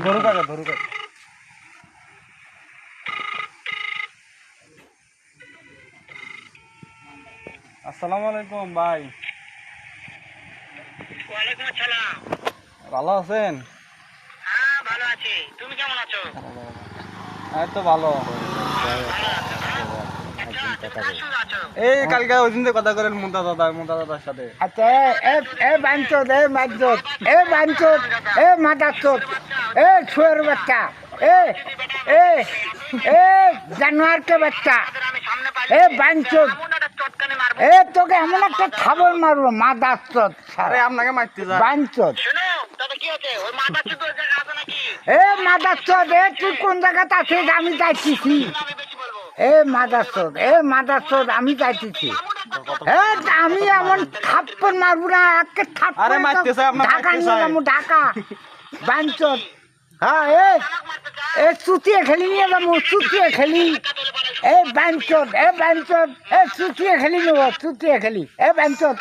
ধরুক আগে ধরুক আগে। আসসালামু আলাইকুম ভাই। ওয়ালাইকুম আসসালাম। ভালো আছেন? হ্যাঁ ভালো আছি, তুমি কেমন আছো? এই তো ভালো। ভালো আছো না? আচ্ছা তুমি কার সঙ্গে আছো? এই কালকে ওই দিন কথা করেন মুন্তাদার সাথে। আচ্ছা এ বাঞ্চোদ এ মাজ্জোদ এ বাঞ্চোদ এ মাদাচোদ এ ছুয়ের বাচ্চা এ এ এ জানোয়ার কে বাচ্চা আমি সামনে পাই এ বাঞ্চোদ এমন একটা চটকানি মারবো। এ তোকে এমন একটা খাবার মারবো মাদাচোদ আরে আপনাকে মারতে যা। বাঞ্চোদ শোনো তবে কি হচ্ছে ওই মাথা চুপ হয়ে জায়গা আছে নাকি? এ মাদাচোদ এ তুই কোন জায়গাতে আছিস আমি যাইতেছি আমি বেশি বলবো। এ মাদাচোদ আমি যাইতেছি আমি এমন থাপ্পড় মারবো না একে আরে মারতে চাই, আপনার ঢাকা মারতে নিয়ে চাই। যাবো ঢাকা বাঞ্চোদ হ্যাঁ এ চুটিয়ে খেলি নিয়ে যাবো চুটিয়ে খেলি এ বাঞ্চোদ এ চুটিয়ে খেলি নেবো চুটিয়ে খেলি এ বাঞ্চোদ